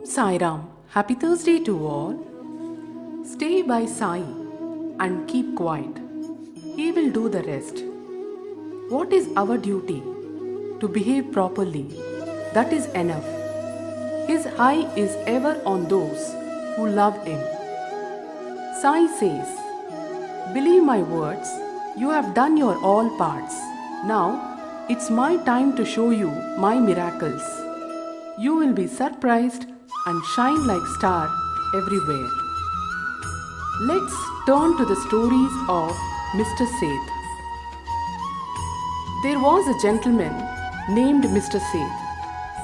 Sai Ram, happy Thursday to all. Stay by Sai and keep quiet. He will do the rest. What is our duty? To behave properly. That is enough. His eye is ever on those who love him. Sai says, "Believe my words, you have done your all parts. Now it's my time to show you my miracles. You will be surprised and shine like star everywhere." Let's turn to the stories of Mr. Seth. There was a gentleman named Mr. Seth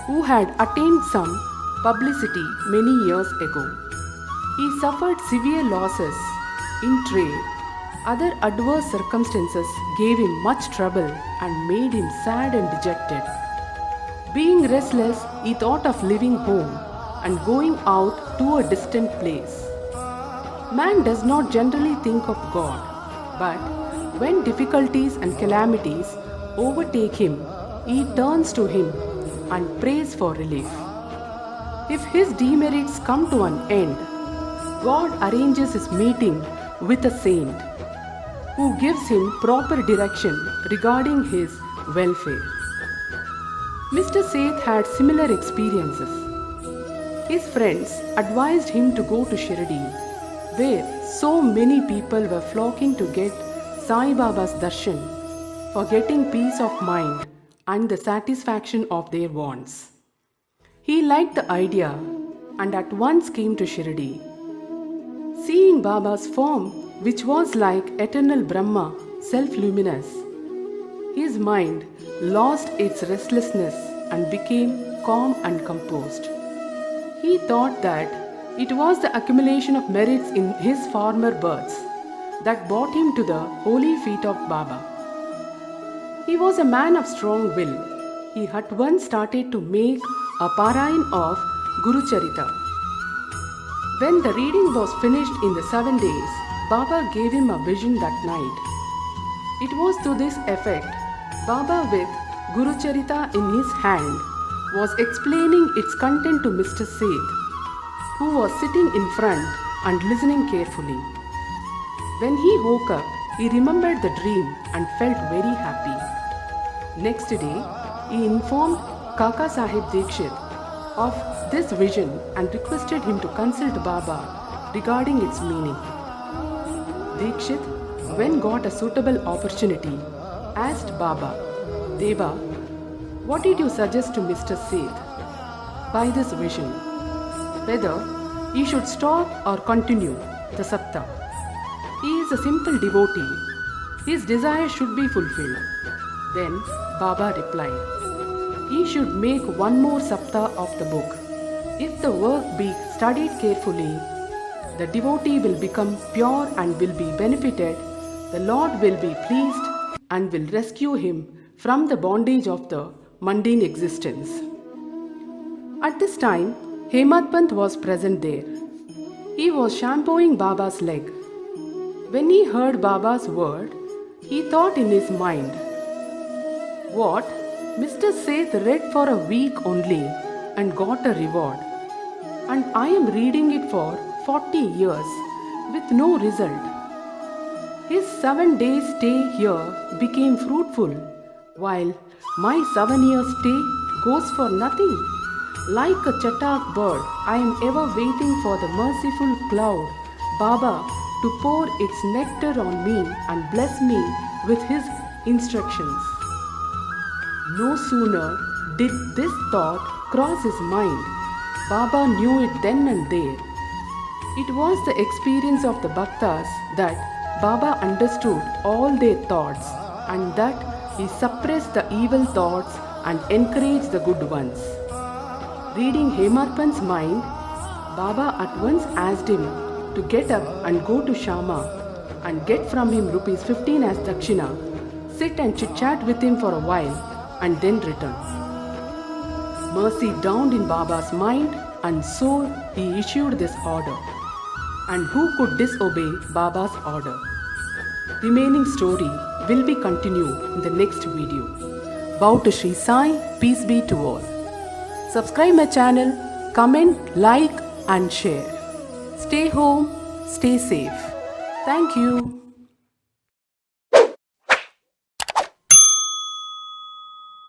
who had attained some publicity many years ago. He suffered severe losses in trade. Other adverse circumstances gave him much trouble and made him sad and dejected. Being restless, he thought of leaving home and going out to a distant place. Man does not generally think of God, but when difficulties and calamities overtake him, he turns to Him and prays for relief. If his demerits come to an end, God arranges his meeting with a saint who gives him proper direction regarding his welfare. Mr. Seth had similar experiences. His friends advised him to go to Shirdi, where so many people were flocking to get Sai Baba's darshan for getting peace of mind and the satisfaction of their wants. He liked the idea and at once came to Shirdi. Seeing Baba's form, which was like eternal Brahma, self-luminous, his mind lost its restlessness and became calm and composed. He thought that it was the accumulation of merits in his former births that brought him to the holy feet of Baba. He was a man of strong will. He at once started to make a parayan of Guru Charita. When the reading was finished in the 7 days, Baba gave him a vision that night. It was to this effect: Baba, with Guru Charita in his hand, was explaining its content to Mr. Seth, who was sitting in front and listening carefully. When he woke up, he remembered the dream and felt very happy. Next day, he informed Kaka Sahib Dikshit of this vision and requested him to consult Baba regarding its meaning. Dikshit, when got a suitable opportunity, asked Baba, "Deva, what did you suggest to Mr. Seth by this vision? Whether he should stop or continue the sapta? He is a simple devotee. His desire should be fulfilled." Then Baba replied, "He should make one more sapta of the book. If the work be studied carefully, the devotee will become pure and will be benefited. The Lord will be pleased and will rescue him from the bondage of the mundane existence." At this time, Hemad Pant was present there. He was shampooing Baba's leg. When he heard Baba's word, he thought in his mind, "What? Mr. Seth read for a week only and got a reward, and I am reading it for 40 years with no result. His 7 days stay here became fruitful, while my 7 years stay goes for nothing. Like a chatak bird, I am ever waiting for the merciful cloud, Baba, to pour its nectar on me and bless me with his instructions." No sooner did this thought cross his mind, Baba knew it then and there. It was the experience of the Bhaktas that Baba understood all their thoughts and that he suppressed the evil thoughts and encouraged the good ones. Reading Hemad Pant's mind, Baba at once asked him to get up and go to Shama and get from him ₹15 as dakshina, sit and chit-chat with him for a while and then return. Mercy dawned in Baba's mind, and so he issued this order. And who could disobey Baba's order? Remaining story will be continued in the next video. Bow to Sri Sai, peace be to all. Subscribe my channel, comment, like, and share. Stay home, stay safe. Thank you.